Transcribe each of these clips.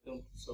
So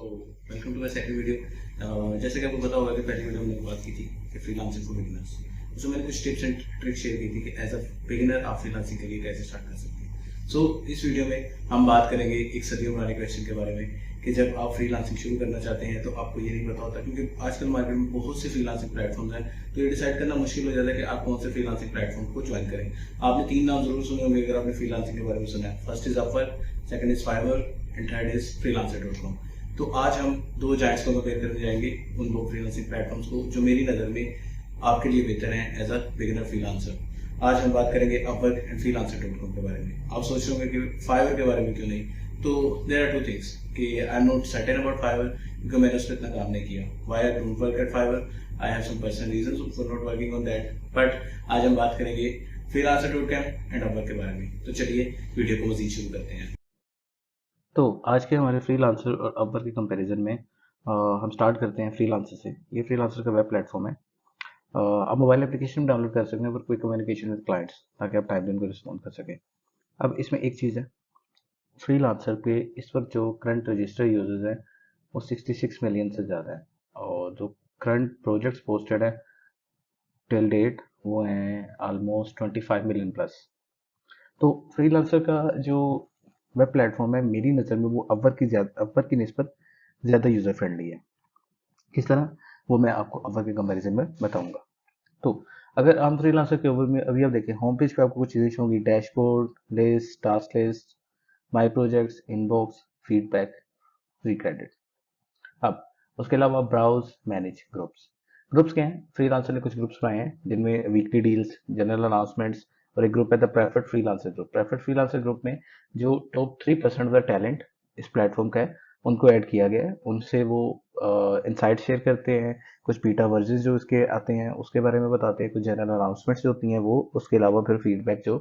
welcome to my second video. जैसे कि आपको पता होगा कि पहली वीडियो में मैंने बात की थी कि फ्रीलांसिंग फॉर बिगिनर्स। उसमें मैंने कुछ टिप्स एंड ट्रिक्स शेयर की थी कि एज अ बिगिनर आप फ्रीलांसिंग के लिए कैसे स्टार्ट कर सकते हैं। सो इस वीडियो में हम बात करेंगे एक सदियों पुराने क्वेश्चन के बारे में कि जब आप फ्रीलांसिंग शुरू करना चाहते हैं तो आपको ये नहीं पता होता, क्योंकि आजकल मार्केट में बहुत से फ्रीलांसिंग प्लेटफॉर्म्स हैं, तो ये डिसाइड करना मुश्किल हो जाता है कि आप कौन से फ्रीलांसिंग प्लेटफॉर्म को ज्वाइन करें। आपने तीन नाम जरूर सुने होंगे अगर आपने फ्रीलांसिंग के बारे में सुना है। First is Upwork, second is Fiverr and third is freelancer.com। तो आज हम दो जायंट्स को कंपेयर करने जाएंगे, उन दो फ्रीलांसिंग प्लेटफॉर्म्स को जो मेरी नज़र में आपके लिए बेहतर हैं एज अ बिगिनर फ्रीलांसर। आज हम बात करेंगे अपवर्क एंड freelancer.com के बारे में। आप सोच रहे होंगे कि फाइवर के बारे में क्यों नहीं, तो देयर आर टू थिंग्स कि I am not certain about Fiverr क्योंकि मैंने उस पर इतना काम नहीं किया। Why I don't work at Fiverr, I have some personal reasons for not working on that. But आज हम बात करेंगे freelancer.com एंड अपवर्क के बारे में। तो चलिए वीडियो को मजीद शुरू करते हैं। तो आज के हमारे फ्रीलांसर और अपवर्क के कंपैरिजन में हम स्टार्ट करते हैं फ्रीलांसर से। ये फ्रीलांसर का वेब प्लेटफॉर्म है। आप मोबाइल एप्लीकेशन डाउनलोड कर सकते हैं for quick communication with clients, ताकि आप टाइम उनको रिस्पॉन्ड कर सकें। अब इसमें एक चीज़ है, फ्रीलांसर पे इस वक्त जो करंट रजिस्टर यूजर्स हैं वो 66 मिलियन से ज़्यादा है, और जो करंट प्रोजेक्ट्स पोस्टेड है टिल डेट वो हैं ऑलमोस्ट 25 मिलियन प्लस। तो फ्रीलांसर का जो वेब प्लेटफॉर्म है मेरी नज़र में वो अपवर्क की निस्बत ज़्यादा यूज़र फ्रेंडली है। किस तरह, वो मैं आपको अपवर्क के कंपैरिजन में बताऊंगा। तो अगर हम फ्रीलांसर के ओवर में अभी आप देखें, होम पेज पे आपको कुछ चीज़ें होंगी: dashboard, list, task list, my projects, inbox, feedback, free credit. अब उसके अलावा ब्राउज, मैनेज ग्रुप्स। ग्रुप्स क्या हैं? फ्रीलांसर ने कुछ ग्रुप्स बनाए हैं जिनमें वीकली डील्स, जनरल अनाउंसमेंट्स, और एक ग्रुप है the preferred freelancer group. Preferred freelancer group में जो टॉप 3% ऑफ द टैलेंट इस प्लेटफॉर्म का है उनको ऐड किया गया है। उनसे वो इनसाइट शेयर करते हैं, कुछ बीटा वर्जन जो इसके आते हैं उसके बारे में बताते हैं, कुछ जनरल अनाउंसमेंट्स जो होती हैं वो, उसके अलावा फिर फीडबैक जो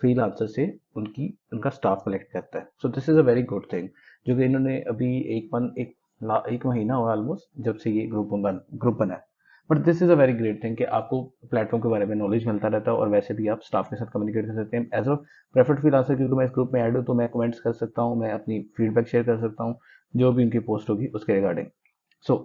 फ्रीलांसर से उनका स्टाफ कलेक्ट करता है। सो this is a very good thing, जो कि इन्होंने अभी एक महीना हुआ ऑलमोस्ट जब से ये ग्रुप बना है। But this is a very great thing कि आपको प्लेटफॉर्म के बारे में नॉलेज मिलता रहता है, और वैसे भी आप स्टाफ के साथ कम्युनिकेट कर सकते हैं एज अ प्रेफर्ड फ्रीलांसर। क्योंकि मैं इस ग्रुप में ऐड हूँ तो मैं कमेंट्स कर सकता हूँ, मैं अपनी फीडबैक शेयर कर सकता हूँ जो भी उनकी पोस्ट होगी उसके रिगार्डिंग। सो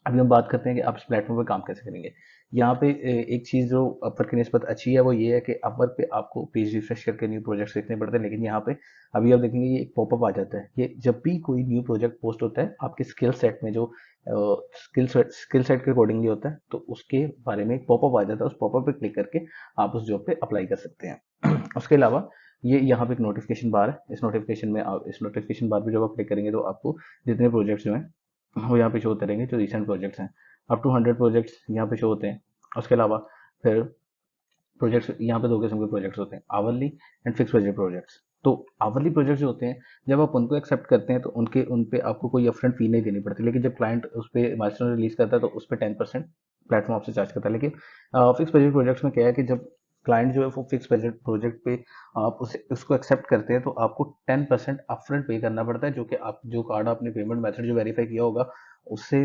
अभी हम बात करते हैं कि आप इस प्लेटफॉर्म पे काम कैसे करेंगे। यहाँ पे एक चीज़ जो अपवर्क की निस्बत अच्छी है वो ये है कि अपवर्क पे आपको पेज रिफ्रेश करके न्यू प्रोजेक्ट्स देखने पड़ते हैं, लेकिन यहाँ पे अभी आप देखेंगे ये एक पॉपअप आ जाता है। ये जब भी कोई न्यू प्रोजेक्ट पोस्ट होता है आपके स्किल सेट में, जो स्किल सेट के अकॉर्डिंगली होता है, तो उसके बारे में एक पॉपअप आ जाता है। उस पॉपअप पे क्लिक करके आप उस जॉब पे अप्लाई कर सकते हैं। उसके अलावा ये यहाँ पे एक नोटिफिकेशन बार है। इस नोटिफिकेशन बार पे जब आप क्लिक करेंगे तो आपको जितने प्रोजेक्ट्स जो हैं वो यहाँ पे शो होते रहेंगे, जो रिसेंट प्रोजेक्ट्स हैं। अप टू 100 प्रोजेक्ट्स यहाँ पे शो होते हैं। उसके अलावा फिर प्रोजेक्ट्स, यहाँ पे दो किस्म के प्रोजेक्ट्स होते हैं: hourly and fix budget projects. तो आवरली प्रोजेक्ट्स जो होते हैं, जब आप उनको एक्सेप्ट करते हैं तो उन पे आपको कोई अपफ्रंट फी नहीं देनी पड़ती, लेकिन जब क्लाइंट उस पर माइलस्टोन रिलीज करता है तो उस पर 10% प्लेटफॉर्म आपसे चार्ज करता है। लेकिन फिक्स बजट प्रोजेक्ट्स में क्या है कि जब क्लाइंट जो है वो फिक्स बजट प्रोजेक्ट पे आप उसको एक्सेप्ट करते हैं तो आपको 10% अपफ्रंट पे करना पड़ता है, जो कि आप जो कार्ड आपने पेमेंट मेथड जो वेरीफाई किया होगा उससे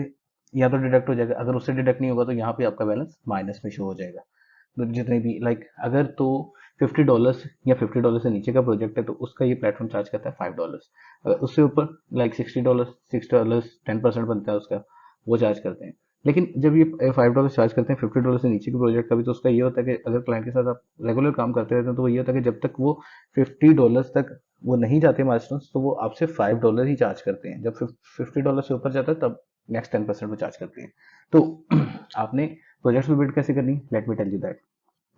या तो डिडक्ट हो जाएगा। अगर उससे डिडक्ट नहीं होगा तो यहाँ पे आपका बैलेंस माइनस में शो हो जाएगा। तो जितने भी अगर तो $50 या $50 से नीचे का प्रोजेक्ट है तो उसका ये प्लेटफॉर्म चार्ज करता है $5। अगर उससे ऊपर $60, $6 10% बनता है उसका, वो चार्ज करते हैं। लेकिन जब ये $5 चार्ज करते हैं $50 से नीचे के प्रोजेक्ट का भी, तो उसका ये होता है कि अगर क्लाइंट के साथ आप रेगुलर काम करते रहते हैं तो वो ये होता है कि जब तक वो $50 तक वो नहीं जाते माइलस्टोन, तो वो आपसे $5 ही चार्ज करते हैं। जब $50 से ऊपर जाता है तब नेक्स्ट 10% वो चार्ज करते हैं। तो आपने प्रोजेक्ट में बिल्ड कैसे करनी, let me tell you that.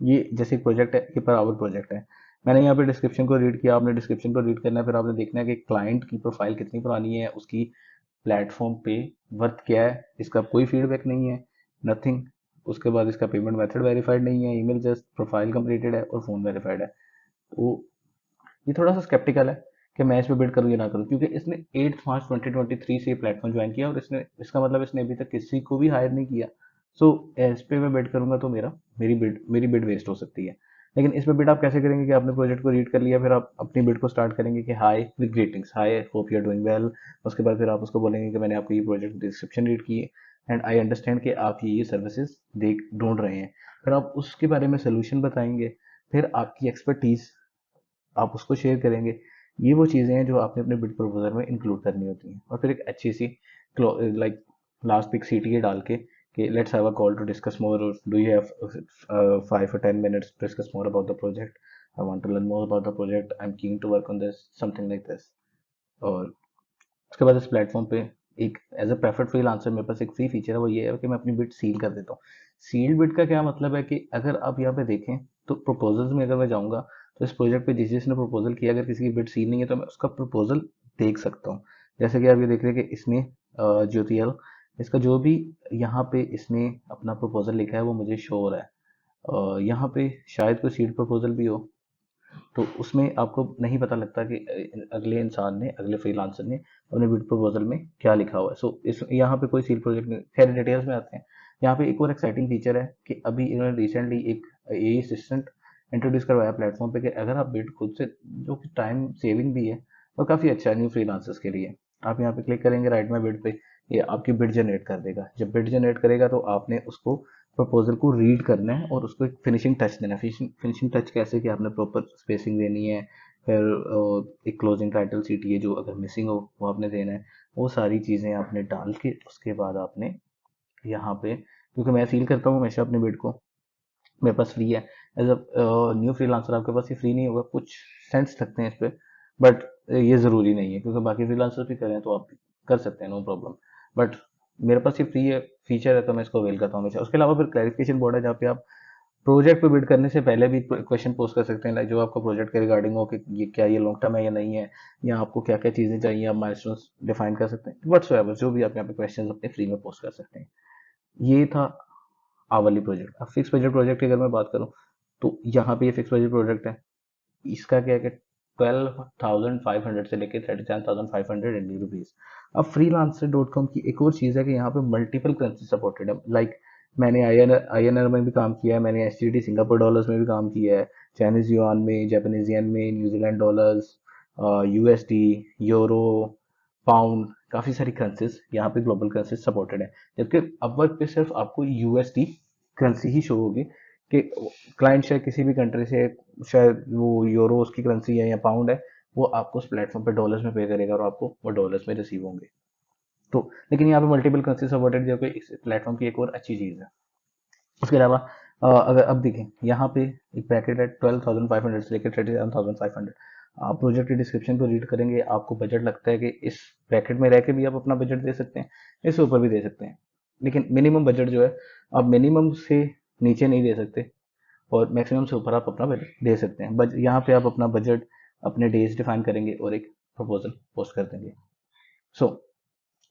ये जैसे एक प्रोजेक्ट है, ये पर आवर प्रोजेक्ट है। मैंने यहाँ पे डिस्क्रिप्शन को रीड किया, आपने डिस्क्रिप्शन को रीड करना है, फिर आपने देखना है कि क्लाइंट की प्रोफाइल कितनी पुरानी है, उसकी प्लेटफॉर्म पे वर्थ क्या है, इसका कोई फीडबैक नहीं है, नथिंग। उसके बाद इसका पेमेंट मेथड वेरीफाइड नहीं है, ईमेल जस्ट, प्रोफाइल कंप्लीटेड है और फोन वेरीफाइड है। तो ये थोड़ा सा स्केप्टिकल है कि मैं इस पे बिल्ड करूँ या ना करूँ, क्योंकि इसने 8 मार्च 2023 से ये प्लेटफॉर्म ज्वाइन किया और इसका मतलब इसने अभी तक किसी को भी हायर नहीं किया। सो इस पे मैं बिड करूंगा तो मेरी बिड वेस्ट हो सकती है। लेकिन इसमें बिड आप कैसे करेंगे कि आपने प्रोजेक्ट को रीड कर लिया, फिर आप अपनी बिड को स्टार्ट करेंगे कि hi with greetings, hi hope you are doing well. उसके बाद फिर आप उसको बोलेंगे कि मैंने आपकी ये प्रोजेक्ट डिस्क्रिप्शन रीड की एंड आई अंडरस्टैंड कि आप ये सर्विसेज देख ढूंढ रहे हैं। फिर आप उसके बारे में सोल्यूशन बताएंगे, फिर आपकी एक्सपर्टीज आप उसको शेयर करेंगे ये वो चीज़ें हैं जो आपने अपने बिड प्रपोजल में इंक्लूड करनी होती हैं। और फिर एक अच्छी सी लाइक लास्ट पिक CTA डाल के कि let's have a call to discuss more, do you have 5 or 10 minutes to discuss more about the project, I want to learn more about the project, I'm keen to work on this, something like this। और उसके बाद इस platform पे एक as a preferred freelancer मेरे पास एक free feature है, वो ये है कि मैं अपनी बिड सील कर देता हूँ। सील्ड बिड का क्या मतलब है कि अगर आप यहाँ पे देखें तो प्रपोजल्स में अगर मैं जाऊँगा तो इस प्रोजेक्ट पे जिसने प्रपोजल किया अगर किसी की बिड सील नहीं है तो मैं उसका प्रपोजल देख सकता हूँ। जैसे कि आप ये देख रहे हैं कि इसने ज्योतियल, इसका जो भी यहाँ पे इसने अपना प्रपोजल लिखा है वो मुझे शो हो रहा है। यहाँ पे शायद कोई सीड प्रपोजल भी हो तो उसमें आपको नहीं पता लगता कि अगले इंसान ने, अगले फ्रीलांसर ने अपने बिड प्रपोजल में क्या लिखा हुआ है। सो इस यहाँ पे कोई सील प्रोजेक्ट नहीं। खैर डिटेल्स में आते हैं। यहाँ पे एक और एक्साइटिंग फीचर है कि अभी इन्होंने रिसेंटली एक AI असिस्टेंट इंट्रोड्यूस करवाया प्लेटफॉर्म पे कि अगर आप बिड खुद से, जो कि टाइम सेविंग भी है और काफ़ी अच्छा है न्यू फ्रीलांसर्स के लिए। आप यहाँ पे क्लिक करेंगे राइट माई बिड पे, ये आपकी बिड जनरेट कर देगा। जब बिड जनरेट करेगा तो आपने उसको प्रपोजल को रीड करना है और उसको एक फिनिशिंग टच देना है। फिनिशिंग टच कैसे कि आपने प्रॉपर स्पेसिंग देनी है, फिर एक क्लोजिंग टाइटल CTA जो अगर मिसिंग हो वो आपने देना है। वो सारी चीज़ें आपने डाल के उसके बाद आपने यहाँ पे, क्योंकि मैं सील करता हूँ हमेशा अपने बिड को, मेरे पास फ्री है। एज अ न्यू फ्रीलांसर आपके पास ये फ्री नहीं होगा, कुछ सेंट्स लगते हैं इस पे, बट ये ज़रूरी नहीं है क्योंकि बाकी फ्रीलांसर भी करें तो आप कर सकते हैं, नो प्रॉब्लम। बट मेरे पास ये फ्री है, फीचर है, तो मैं इसको अवेल करता हूँ हमेशा। उसके अलावा फिर क्लैरिफिकेशन बोर्ड है जहाँ पे आप प्रोजेक्ट पे बिड करने से पहले भी क्वेश्चन पोस्ट कर सकते हैं, लाइक जो आपका प्रोजेक्ट के रिगार्डिंग हो कि ये क्या, ये लॉन्ग टर्म है या नहीं है, या आपको क्या क्या चीज़ें चाहिए, आप माइलस्टोन्स डिफाइन कर सकते हैं। व्हाट्सएवर जो भी आप यहाँ पे क्वेश्चन अपने फ्री में पोस्ट कर सकते हैं। ये था आवली प्रोजेक्ट। अब फिक्स बजट प्रोजेक्ट की अगर मैं बात करूँ तो यहाँ पे ये फिक्स बजट प्रोजेक्ट है। इसका क्या है कि 12,500 से लेके 37,500 इंडियन रुपीज। अब freelancer.com की एक और चीज़ है कि यहाँ पे मल्टीपल करेंसी सपोर्टेड है। लाइक मैंने INR में भी काम किया है, मैंने SGD सिंगापुर डॉलर्स में भी काम किया है, चाइनीज युआन में, जापानीज येन में, New Zealand dollars, USD, euro, pound, काफ़ी सारी करेंसीज यहाँ पे ग्लोबल करेंसीज सपोर्टेड है। जबकि अपवर्क पे सिर्फ आपको USD करेंसी ही शो होगी कि क्लाइंट शायद किसी भी कंट्री से, शायद वो यूरो उसकी करेंसी है या पाउंड है, वो आपको उस प्लेटफॉर्म पे डॉलर्स में पे करेगा और आपको वो डॉलर्स में रिसीव होंगे। तो लेकिन यहाँ पे मल्टीपल करेंसी सपोर्टेड जो कि इस प्लेटफॉर्म की एक और अच्छी चीज़ है। उसके अलावा अगर अब देखें यहाँ पे एक पैकेट है 12,500 से लेकर 37,500। आप प्रोजेक्ट के डिस्क्रिप्शन को रीड करेंगे, आपको बजट लगता है कि इस ब्रैकेट में रह के भी आप अपना बजट दे सकते हैं, इससे ऊपर भी दे सकते हैं। लेकिन मिनिमम बजट जो है, आप मिनिमम से नीचे नहीं दे सकते और मैक्सिमम से ऊपर आप अपना बजट दे सकते हैं। बट यहाँ पे आप अपना बजट, अपने डेज डिफाइन करेंगे और एक प्रपोजल पोस्ट कर देंगे। सो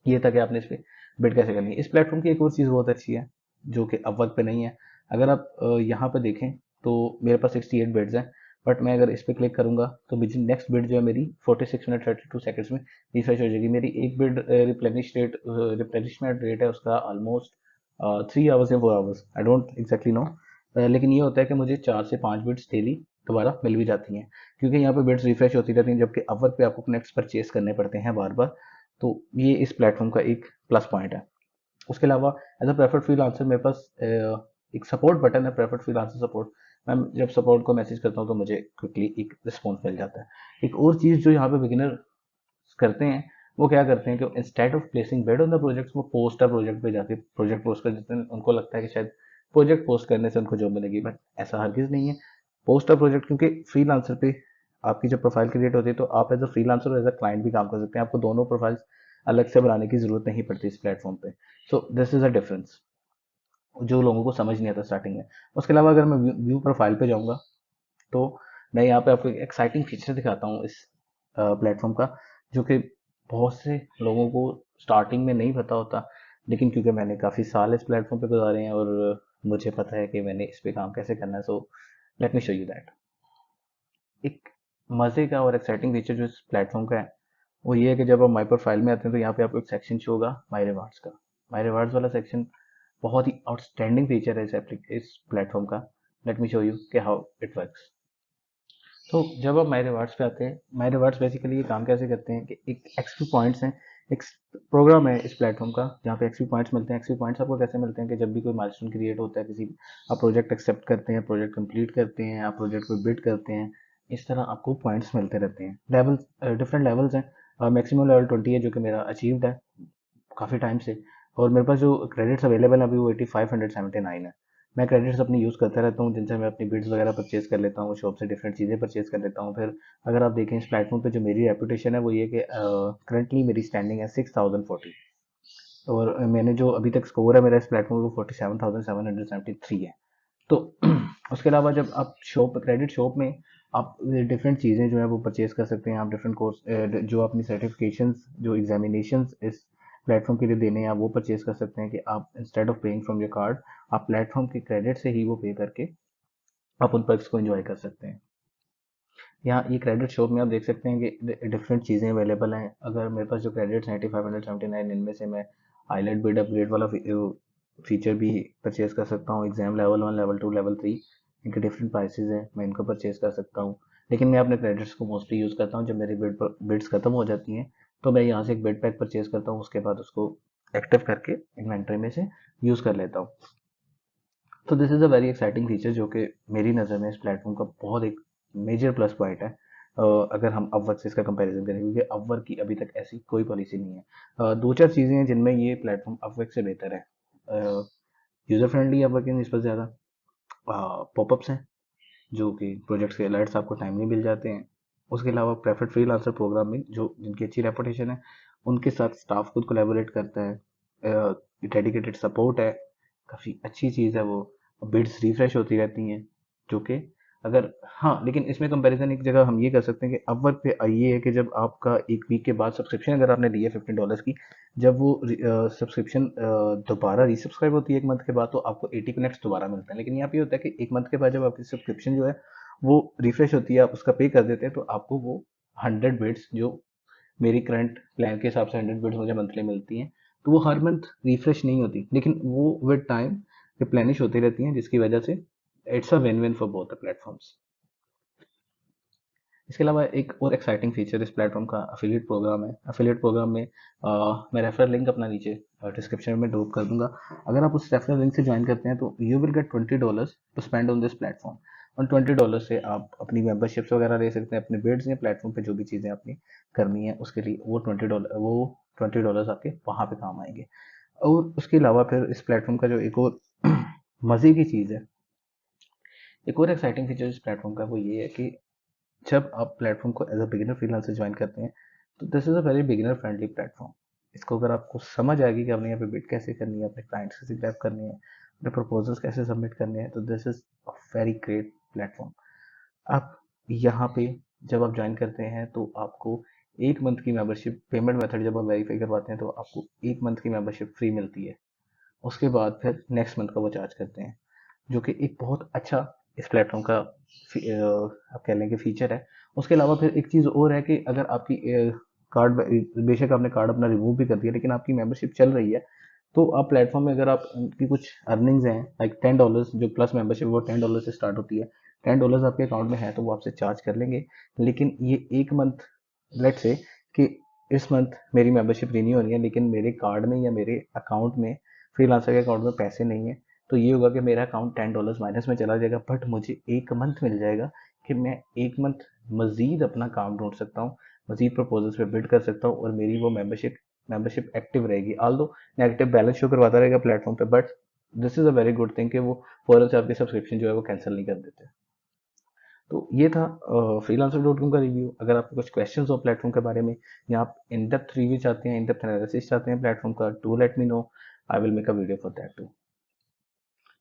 ये था कि आपने इस पे बिड कैसे करनी है। इस प्लेटफॉर्म की एक और चीज़ बहुत अच्छी है जो कि अपवर्क पे नहीं है। अगर आप यहाँ पे देखें तो मेरे पास 68 बिड्स हैं, बट मैं अगर इस पे क्लिक करूंगा तो नेक्स्ट बिड जो है मेरी 46 मिनट 32 सेकंड्स में रिफ्रेश हो जाएगी। मेरी एक बिड रिप्लेनिशमेंट रेट है उसका ऑलमोस्ट 3 आवर्स या 4 hours, I don't exactly know. लेकिन ये होता है कि मुझे 4 से 5 बिड्स डेली दोबारा मिल भी जाती हैं क्योंकि यहाँ पे बिड्स रिफ्रेश होती रहती हैं, जबकि अपवर्क पे आपको कनेक्ट्स परचेज करने पड़ते हैं बार बार। तो ये इस प्लेटफॉर्म का एक प्लस पॉइंट है। उसके अलावा एज अ प्रेफर्ड फ्रीलांसर मेरे पास एक सपोर्ट बटन है, प्रेफर्ड फ्रीलांसर सपोर्ट। मैं जब सपोर्ट को मैसेज करता हूँ तो मुझे क्विकली एक रिस्पॉन्स मिल जाता है। एक और चीज़ जो यहाँ पे बिगिनर करते हैं वो क्या करते हैं कि instead of placing bed on the project, वो पोस्ट है प्रोजेक्ट पे जाके प्रोजेक्ट पोस्ट कर देते हैं। उनको लगता है कि शायद प्रोजेक्ट पोस्ट करने से उनको जॉब मिलेगी, बट ऐसा हरगिज नहीं है। पोस्ट है प्रोजेक्ट, क्योंकि फ्रीलांसर पे आपकी जब प्रोफाइल क्रिएट होती है तो आप एज अ फ्रीलांसर और एज अ क्लाइंट भी काम कर सकते हैं। आपको दोनों प्रोफाइल्स अलग से बनाने की जरूरत नहीं पड़ती इस प्लेटफॉर्म पे। सो दिस इज अ डिफरेंस जो लोगों को समझ नहीं आता स्टार्टिंग में। उसके अलावा अगर मैं व्यू प्रोफाइल पे जाऊंगा तो मैं यहाँ पे आपको एक एक्साइटिंग फीचर दिखाता हूँ इस प्लेटफॉर्म का, जो कि बहुत से लोगों को स्टार्टिंग में नहीं पता होता। लेकिन क्योंकि मैंने काफ़ी साल इस प्लेटफॉर्म पे गुजारे हैं और मुझे पता है कि मैंने इस पे काम कैसे करना है, so let me show you that. एक मज़े का और एक्साइटिंग फीचर जो इस प्लेटफॉर्म का है वो ये है कि जब आप माई प्रोफाइल में आते हैं तो यहाँ पे आपको एक सेक्शन शो होगा माई रिवार्ड्स का। माई रिवार्ड्स वाला सेक्शन बहुत ही आउटस्टैंडिंग फीचर है इस प्लेटफॉर्म का। लेट मी शो यू कि हाउ इट वर्क्स। तो जब आप माई रिवार्ड्स पे आते हैं, माई रिवार्ड्स बेसिकली ये काम कैसे करते हैं कि एक एक्सपी पॉइंट्स हैं, एक प्रोग्राम है इस प्लेटफॉर्म का जहाँ पे एक्सपी पॉइंट्स मिलते हैं। एक्सपी पॉइंट्स आपको कैसे मिलते हैं कि जब भी कोई माइलस्टोन क्रिएट होता है, किसी आप प्रोजेक्ट एक्सेप्ट करते हैं, प्रोजेक्ट कंप्लीट करते हैं, आप प्रोजेक्ट पे बिड करते हैं, इस तरह आपको पॉइंट्स मिलते रहते हैं। लेवल डिफरेंट लेवल्स हैं। मैक्सिमम लेवल 20 है जो कि मेरा अचीव्ड है काफ़ी टाइम से। और मेरे पास जो क्रेडिट्स अवेलेबल है अभी वो 8579 है। मैं क्रेडिट्स अपनी यूज़ करता रहता हूँ जिनसे मैं अपनी बिड्स वगैरह परचेज कर लेता हूँ, शॉप से डिफरेंट चीज़ें परचेज कर लेता हूँ। फिर अगर आप देखें इस प्लेटफॉर्म पे जो मेरी रेपुटेशन है वो ये कि करंटली मेरी स्टैंडिंग है 6040। और मैंने जो अभी तक स्कोर है मेरा इस प्लेटफॉर्म को 47,773 है। तो उसके अलावा जब आप शॉप क्रेडिट शॉप में आप डिफरेंट चीज़ें जो है वो परचेज कर सकते हैं। आप डिफरेंट कोर्स जो अपनी सर्टिफिकेशंस जो एग्जामिनेशंस इस प्लेटफॉर्म के लिए देने हैं आप वो परचेज कर सकते हैं कि आप instead of paying from your card आप प्लेटफॉर्म के क्रेडिट से ही वो पे करके आप उन पर्क्स को एंजॉय कर सकते हैं। यहाँ ये क्रेडिट शॉप में आप देख सकते हैं कि डिफरेंट चीज़ें अवेलेबल हैं। अगर मेरे पास जो क्रेडिट्स 9579 इनमें से मैं हाईलाइट बिड अपग्रेड वाला फीचर भी परचेज कर सकता हूँ। एग्जाम लेवल 1 लेवल 2 लेवल 3 इनके डिफरेंट प्राइसेस हैं, मैं इनको परचेज कर सकता हूँ। लेकिन मैं अपने क्रेडिट्स को मोस्टली यूज़ करता हूँ जब मेरी बिड्स खत्म हो जाती हैं तो मैं यहाँ से एक बिड पैक परचेज करता हूँ, उसके बाद उसको एक्टिव करके इन्वेंट्री में से यूज़ कर लेता हूँ। तो this is a very exciting feature जो कि मेरी नज़र में इस प्लेटफॉर्म का बहुत एक मेजर प्लस पॉइंट है। अगर हम अपवर्क से इसका कंपैरिजन करें क्योंकि अपवर्क की अभी तक ऐसी कोई पॉलिसी नहीं है। दो चार चीज़ें हैं जिनमें ये प्लेटफॉर्म अपवर्क से बेहतर है। यूज़र फ्रेंडली अपवर्क की निस्बत ज़्यादा पॉपअप्स हैं जो कि प्रोजेक्ट्स के अलर्ट्स आपको टाइमली मिल जाते हैं। उसके अलावा प्रेफर्ड फ्रीलांसर प्रोग्राम में जो जिनकी अच्छी रेपुटेशन है उनके साथ स्टाफ खुद कोलैबोरेट करता है। डेडिकेटेड सपोर्ट है, काफ़ी अच्छी चीज़ है वो। बिड्स रिफ्रेश होती रहती हैं जो कि अगर हाँ लेकिन इसमें कंपैरिजन एक जगह हम ये कर सकते हैं कि अपवर्क पे ये है कि जब आपका एक वीक के बाद सब्सक्रिप्शन अगर आपने ली है $15 की, जब वो सब्सक्रिप्शन दोबारा रीसब्सक्राइब होती है एक मंथ के बाद तो आपको 80 कनेक्ट्स दोबारा मिलता है। लेकिन यहाँ पे होता है कि एक मंथ के बाद जब आपकी सब्सक्रिप्शन जो है वो रिफ्रेश होती है आप उसका पे कर देते हैं तो आपको वो 100 बिट्स जो मेरी करंट प्लान के हिसाब से 100 बिट्स मुझे मंथली मिलती हैं तो वो हर मंथ रिफ्रेश नहीं होती लेकिन वो विद टाइम रिप्लेनिश होती रहती हैं जिसकी वजह से it's a win win for both the platforms. इसके अलावा एक और एक्साइटिंग फीचर इस प्लेटफॉर्म का अफिलिएट प्रोग्राम है। अफिलिएट प्रोग्राम में मैं रेफरल लिंक अपना नीचे डिस्क्रिप्शन में ड्रॉप कर दूंगा। अगर आप उस रेफरल लिंक से ज्वाइन करते हैं तो you will get $20 to spend on this platform. और $20 से आप अपनी मेंबरशिप्स वगैरह ले सकते हैं, अपने बिड्स या प्लेटफॉर्म पे जो भी चीज़ें आपने करनी है उसके लिए वो $20 आपके वहाँ पे काम आएंगे। और उसके अलावा फिर इस प्लेटफॉर्म का जो एक और मज़े की चीज़ है, एक और एक्साइटिंग फीचर इस प्लेटफॉर्म का वो ये है कि जब आप प्लेटफॉर्म को as a beginner freelancer join करते हैं तो this is a very beginner friendly platform. इसको अगर आपको समझ आएगी कि आपने यहाँ पे बिड कैसे करनी है, अपने क्लाइंट्स कैसे ग्रैब करने हैं, अपने प्रपोजल्स कैसे सबमिट करने हैं, तो this is a very great platform. आप यहाँ पे जब आप ज्वाइन करते हैं तो आपको एक मंथ की मेंबरशिप पेमेंट मेथड जब आप वेरीफाई करवाते हैं तो आपको एक मंथ की मेंबरशिप फ्री मिलती है। उसके बाद फिर नेक्स्ट मंथ का वो चार्ज करते हैं जो कि एक बहुत अच्छा इस प्लेटफॉर्म का आप कह लें कि फीचर है। उसके अलावा फिर एक चीज़ और है कि अगर आपकी कार्ड बेशक आपने कार्ड अपना रिमूव भी कर दिया लेकिन आपकी मेंबरशिप चल रही है तो आप प्लेटफॉर्म में अगर आप उनकी कुछ अर्निंग्स हैं लाइक $10 जो प्लस मेंबरशिप वो $10 से स्टार्ट होती है, $10 आपके अकाउंट में है तो वो आपसे चार्ज कर लेंगे। लेकिन ये एक मंथ लेट से कि इस मंथ मेरी मेंबरशिप रिन्यू होनी है लेकिन मेरे कार्ड में या मेरे अकाउंट में फ्रीलांसर के अकाउंट में पैसे नहीं है तो ये होगा कि मेरा अकाउंट $10 माइनस में चला जाएगा बट मुझे एक मंथ मिल जाएगा कि मैं एक मंथ मजीद अपना काम ढूंढ सकता हूँ, मजीद प्रपोजल्स पे बिल्ड कर सकता हूँ और मेरी वो मेंबरशिप एक्टिव रहेगी। ऑल्दो नेगेटिव बैलेंस शो करवाता रहेगा प्लेटफॉर्म पे but this is a very good thing कि वो फौरन से आपकी सब्सक्रिप्शन जो है वो कैंसिल नहीं कर देते। तो ये था freelancer.com का रिव्यू। अगर आपको कुछ क्वेश्चंस हो प्लेटफॉर्म के बारे में या आप इन डेप्थ रिव्यू चाहते हैं, इन डेप्थ एनालिसिस चाहते हैं प्लेटफॉर्म का, to let me know, I will make a video for that too.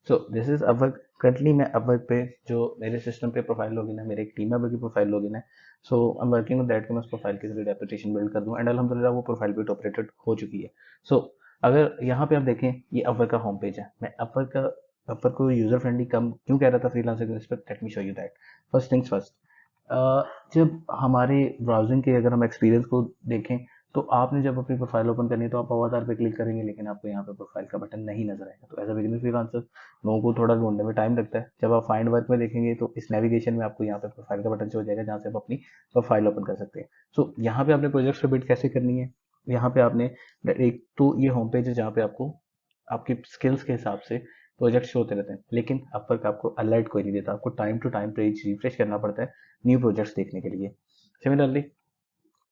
So this is Upwork. Currently मैं अपवर्क पे जो मेरे सिस्टम पे प्रोफाइल लॉगिन है, मेरे एक टीम मेंबर की प्रोफाइल लॉगिन है, so I am working on that कि मैं उस प्रोफाइल की थोड़ी रेपुटेशन बिल्ड कर दूं एंड अल्हम्दुलिल्लाह वो प्रोफाइल भी ऑपरेटेड हो चुकी है। सो अगर यहाँ पे आप देखें ये अपवर्क का होम पेज है। मैं अपवर्क को यूजर फ्रेंडली कम क्यों कह रहा था फ्रीलांसर के respect, let me show you that. First things first, जब हमारे ब्राउजिंग के अगर हम एक्सपीरियंस को देखें तो आपने जब अपनी प्रोफाइल ओपन करनी है तो आप अवतार पे क्लिक करेंगे लेकिन आपको यहाँ पे प्रोफाइल का बटन नहीं नजर आएगा। तो एज अ बिगिनर फ्रीलांसर लोगों को थोड़ा ढूंढने में टाइम लगता है। जब आप फाइंड वर्क में देखेंगे तो इस नेविगेशन में आपको यहाँ पे प्रोफाइल का बटन शो हो जाएगा जहाँ से आप अपनी प्रोफाइल ओपन कर सकते हैं। सो यहाँ पे आपने प्रोजेक्ट सबमिट कैसे करनी है, यहाँ पे आपने एक तो ये होम पेज है जहाँ पे आपको आपकी स्किल्स के हिसाब से प्रोजेक्ट शो होते रहते हैं, लेकिन अपवर्क आपको अलर्ट कोई नहीं देता, आपको time to time page refresh करना पड़ता है न्यू प्रोजेक्ट्स देखने के लिए। सिमिलरली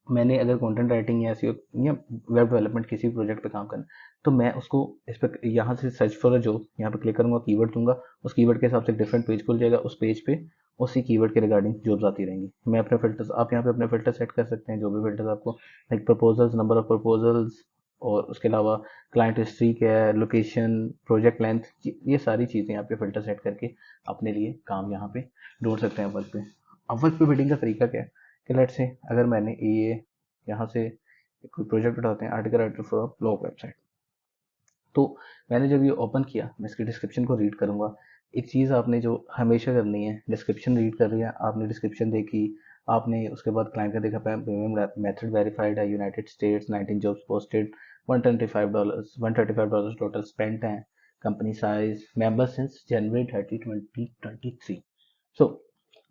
मैंने अगर कंटेंट राइटिंग या एसईओ या वेब डेवलपमेंट किसी प्रोजेक्ट पे काम करना तो मैं उसको इस पर यहाँ से सर्च फॉर जॉब यहाँ पे क्लिक करूंगा, कीवर्ड दूंगा, उस कीवर्ड के हिसाब से डिफरेंट पेज खुल जाएगा, उस पेज पे उसी कीवर्ड के रिगार्डिंग जॉब्स आती रहेंगी। मैं अपने फिल्टर्स, आप यहाँ पे अपने फिल्टर सेट कर सकते हैं, जो भी फिल्टर्स आपको, like proposals, number of proposals, और उसके अलावा क्लाइंट हिस्ट्री क्या है, लोकेशन, प्रोजेक्ट लेंथ, ये सारी चीज़ें यहाँ पे फिल्टर सेट करके अपने लिए काम यहाँ पे ढूंढ सकते हैं अपवर्क पे। अपवर्क पे बिडिंग का तरीका क्या है कि लेट्स से अगर मैंने ये यहाँ से कोई प्रोजेक्ट उठाते हैं, article writer for blog website, तो मैंने जब ये ओपन किया मैं इसकी डिस्क्रिप्शन को रीड करूंगा। एक चीज़ आपने जो हमेशा करनी है, डिस्क्रिप्शन रीड कर रही है आपने, डिस्क्रिप्शन देखी आपने, उसके बाद क्लाइंट का देखा पेमेंट मेथड वेरीफाइड है, United States, 19 jobs posted, $135 total spent है, company size, member since January 30 2023। So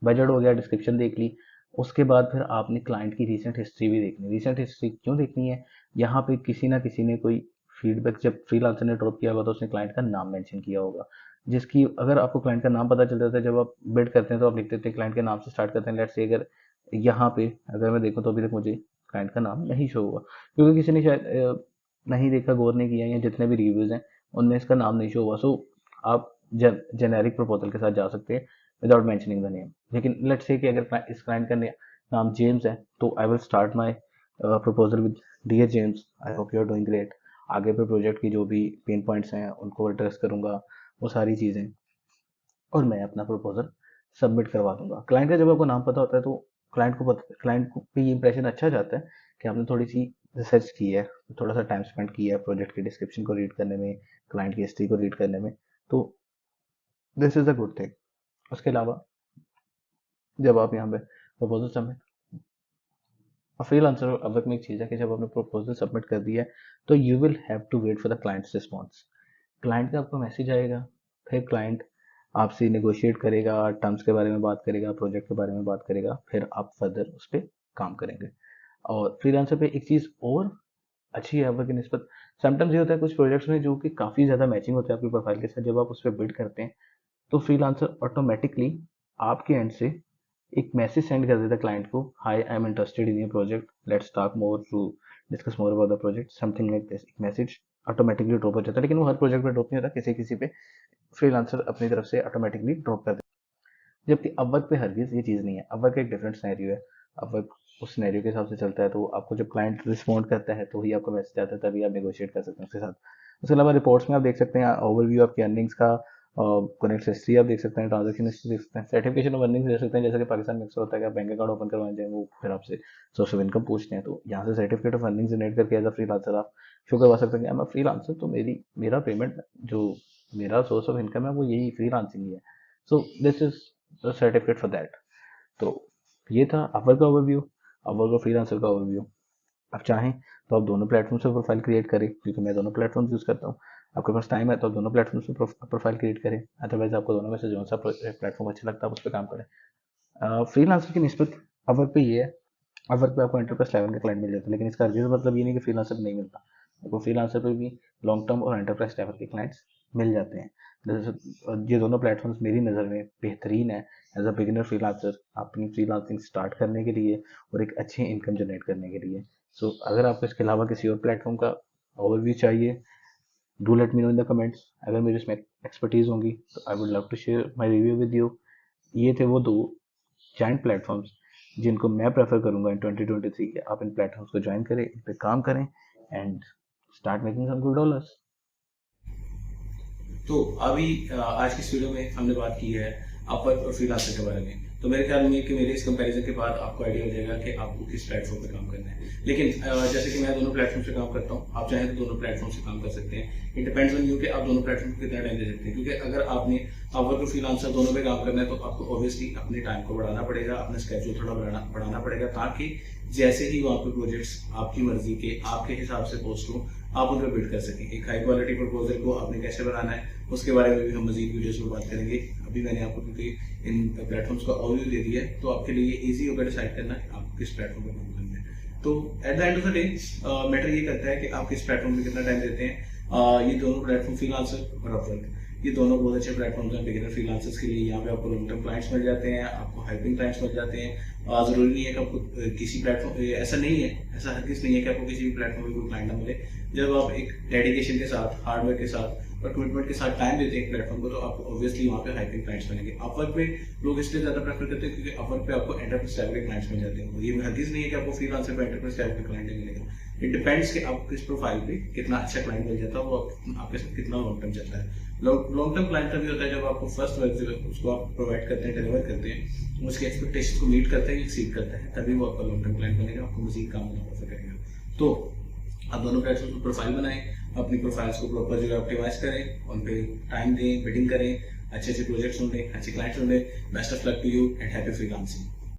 budget हो गया, डिस्क्रिप्शन देख ली। उसके बाद फिर आपने क्लाइंट की रीसेंट हिस्ट्री भी देखनी है। रीसेंट हिस्ट्री क्यों देखनी है, यहाँ पे किसी ना किसी ने कोई फीडबैक जब फ्रीलांसर ने ड्रॉप किया होगा तो उसने क्लाइंट का नाम मेंशन किया होगा, जिसकी अगर आपको क्लाइंट का नाम पता चल जाता है जब आप बिड करते हैं तो आप लिख देते हैं क्लाइंट के नाम से स्टार्ट करते हैं। लेट्स से अगर यहाँ पे अगर मैं देखूँ तो अभी तक मुझे क्लाइंट का नाम नहीं शो हुआ, क्योंकि किसी ने शायद नहीं देखा, गौर नहीं किया, या जितने भी रिव्यूज हैं उनमें इसका नाम नहीं शो हुआ। सो आप जेनेरिक प्रपोजल के साथ जा सकते हैं विदाउट मेंशनिंग द नेम। लेकिन लेट्स से कि अगर इस क्लाइंट का नाम जेम्स है तो I will start my proposal with dear James, I hope you are doing great. आगे पे प्रोजेक्ट की जो भी पेन पॉइंट्स हैं उनको एड्रेस करूंगा, वो सारी चीज़ें, और मैं अपना प्रपोजल सबमिट करवा दूंगा। क्लाइंट का जब आपको नाम पता होता है तो क्लाइंट को भी ये इंप्रेशन अच्छा जाता है कि आपने थोड़ी सी रिसर्च की है, थोड़ा सा टाइम स्पेंड किया है प्रोजेक्ट की डिस्क्रिप्शन को रीड करने में, क्लाइंट की हिस्ट्री को रीड करने में, तो this is a good thing. उसके अलावा जब आप यहाँ पे प्रपोजल सबमिट, और फ्रीलांसर और अपवर्क में एक चीज़ है कि जब आपने प्रपोजल सबमिट कर दिया है तो you will have to wait for the clients response. Client का आपको मैसेज आएगा, फिर क्लाइंट आपसे नेगोशिएट करेगा, टर्म्स के बारे में बात करेगा, प्रोजेक्ट के बारे में बात करेगा, फिर आप फर्दर उस पर काम करेंगे। और फ्रीलांसर पे एक चीज़ और अच्छी है अपवर्क की निस्बत, समटाइम्स ये होता है कुछ प्रोजेक्ट्स में जो कि काफ़ी ज़्यादा मैचिंग होता है आपकी प्रोफाइल के साथ, जब आप उस पर बिड करते हैं तो फ्रीलांसर ऑटोमेटिकली आपके एंड से एक मैसेज सेंड कर देता है क्लाइंट को, hi I am interested in your project, let's talk more to discuss more about the project, something like this. एक मैसेज ऑटोमेटिकली ड्रॉप हो जाता है, लेकिन वो हर प्रोजेक्ट पे ड्रॉप नहीं होता, किसी किसी पे फ्रीलांसर अपनी तरफ से ऑटोमेटिकली ड्रॉप कर देता है। जबकि अपवर्क पे हरगिज ये चीज़ नहीं है। अपवर्क एक डिफरेंट सिनेरियो है। अपवर्क उस सिनेरियो के हिसाब से चलता है, तो आपको जब क्लाइंट रिस्पॉन्ड करता है तो ही आपको मैसेज आता है, तभी आप नेगोशिएट कर सकते हैं उसके साथ। उसके अलावा रिपोर्ट्स में आप देख सकते हैं ओवरव्यू आपकी अर्निंग्स का, कनेक्ट हिस्ट्री आप देख सकते हैं, ट्रांजेक्शन हिस्ट्री देख सकते हैं, सर्टिफिकेशन ऑफ अर्निंग्स देख सकते हैं। जैसे कि पाकिस्तान में अक्सर होता है कि आप बैंक अकाउंट ओपन करवाने जाएं, वो फिर आपसे सोर्स ऑफ इनकम पूछते हैं, तो यहाँ से सर्टिफिकेट ऑफ अर्निंग्स जनरेट करके एज अ फ्रीलांसर आप शो करवा सकते हैं कि मैं फ्रीलांसर, तो मेरा पेमेंट जो मेरा सोर्स ऑफ इनकम है वो यही फ्रीलांसिंग ही है। सो this is the certificate for that. तो ये था अपवर्क का ओवरव्यू, अपवर्क और फ्रीलांसर का ओवरव्यू। आप चाहें तो आप दोनों प्लेटफॉर्म से प्रोफाइल क्रिएट करें, क्योंकि मैं दोनों प्लेटफॉर्म यूज़ करता हूँ। आपके पास टाइम है तो आप दोनों प्लेटफॉर्म से प्रोफाइल क्रिएट करें, अदरवाइज आपको दोनों में से जो सा प्लेटफॉर्म अच्छा लगता है आप उस पर काम करें। फ्रीलांसर की निस्बत अपवर्क पे ये है, अपवर्क पे आपको एंटरप्राइज लेवल का क्लाइंट मिल जाता है, लेकिन इसका अर्जित मतलब ये नहीं कि फ्रीलांसर पे नहीं मिलता। आपको फ्रीलांसर पे भी लॉन्ग टर्म और एंटरप्राइज लेवल के क्लाइंट्स मिल जाते हैं। जैसे ये दोनों प्लेटफॉर्म्स मेरी नज़र में बेहतरीन है एज अ बिगिनर फ्रीलांसर अपनी फ्रीलांसिंग स्टार्ट करने के लिए और एक अच्छी इनकम जनरेट करने के लिए। सो अगर आपको इसके अलावा किसी और प्लेटफॉर्म का ओवरव्यू चाहिए, do let me know in the comments. अगर मेरी इसमें एक्सपर्टीज होंगी तो I would love to share my review with you. ये थे वो दो जाइंट प्लेटफॉर्म्स जिनको मैं प्रेफर करूंगा इन 2023 के आप इन प्लेटफॉर्म्स को ज्वाइन करें, इन पे काम करें and start making some good dollars. तो अभी आज की इस वीडियो में हमने बात की है अपवर्क और फ्रीलांसर के बारे में। तो मेरे ख्याल में कि मेरे इस कंपैरिजन के बाद आपको आइडिया हो जाएगा कि आपको किस प्लेटफॉर्म पे काम करना है। लेकिन जैसे कि मैं दोनों प्लेटफॉर्म से काम करता हूँ, आप चाहें तो दोनों प्लेटफॉर्म से काम कर सकते हैं। इट डिपेंड्स ऑन यू कि आप दोनों प्लेटफॉर्म को कितना टाइम दे सकते हैं, क्योंकि अगर आपने अपवर्क और फ्रीलांसर दोनों पे काम करना है तो आपको ऑब्वियसली अपने टाइम को बढ़ाना पड़ेगा, अपना स्केड्यूल थोड़ा बढ़ाना पड़ेगा, ताकि जैसे ही वहाँ पे प्रोजेक्ट्स आपकी मर्जी के आपके हिसाब से पोस्ट हो आप उन पर बिल्ड कर सकें। एक हाई क्वालिटी प्रपोजल को आपने कैसे बनाना है उसके बारे में भी हम मजीद वीडियोस में बात करेंगे। अभी मैंने आपको क्योंकि इन प्लेटफॉर्म्स का ओवरव्यू दे दिया है तो आपके लिए ईजी होगा डिसाइड करना है आपको किस प्लेटफॉर्म पर काम करना है। तो at the end of the day matter ये करता है कि आप किस प्लेटफॉर्म में कितना टाइम देते हैं। ये दोनों प्लेटफॉर्म फ्रीलांसर और अपवर्क ये दोनों बहुत अच्छे प्लेटफॉर्म हैं बिगिनर फ्रीलांसर्स के लिए। यहाँ पे आपको लॉन्ग टर्म क्लाइंट्स मिल जाते हैं, आपको हाइपिंग क्लाइंट्स मिल जाते हैं। जरूरी नहीं है कि आपको किसी प्लेटफॉर्म, ऐसा नहीं है, ऐसा हरगिज़ नहीं है कि आपको किसी भी प्लेटफॉर्म पे कोई क्लाइंट ना मिले। जब आप एक डेडिकेशन के साथ, हार्डवर्क के साथ और कमिटमेंट के साथ टाइम देते हैं एक प्लेटफॉर्म को, तो आपको ऑब्वियसली वहाँ पे हाइपिंग क्लाइंट्स मिलेंगे। अपवर्क पे लोग इसलिए ज़्यादा प्रेफर करते हैं क्योंकि अपवर्क पे आपको एंटरप्राइज लेवल के क्लाइंट्स मिल जाते हैं। और ये हरगिज़ नहीं है कि आपको फ्रीलांसर पे एंटरप्राइज लेवल के क्लाइंट मिलेगा। इट डिपेंड्स कि आपको किस प्रोफाइल पे कितना अच्छा क्लाइंट मिल जाता है, वो आपके साथ कितना लॉन्ग टर्म चलता है। लॉन्ग टर्म क्लाइंट तभी होता है जब आपको फर्स्ट वर्क उसको आप प्रोवाइड करते हैं, डिलीवर करते हैं, उसके एक्सपेक्टेशन को मीट करते हैं, एक्सीड करते हैं, तभी वो आपका लॉन्ग टर्म क्लाइंट बनेगा, आपको मजीद काम करना प्रेफर करेगा। तो आप दोनों प्लेटफॉर्म पर प्रोफाइल बनाएं, अपनी प्रोफाइल्स को प्रॉपर जो है ऑप्टिमाइज करें, उन पे टाइम दें, बिडिंग करें, अच्छे अच्छे प्रोजेक्ट्स ढूंढें, अच्छे क्लाइंट्स ढूंढें। Best of luck to you and happy freelancing.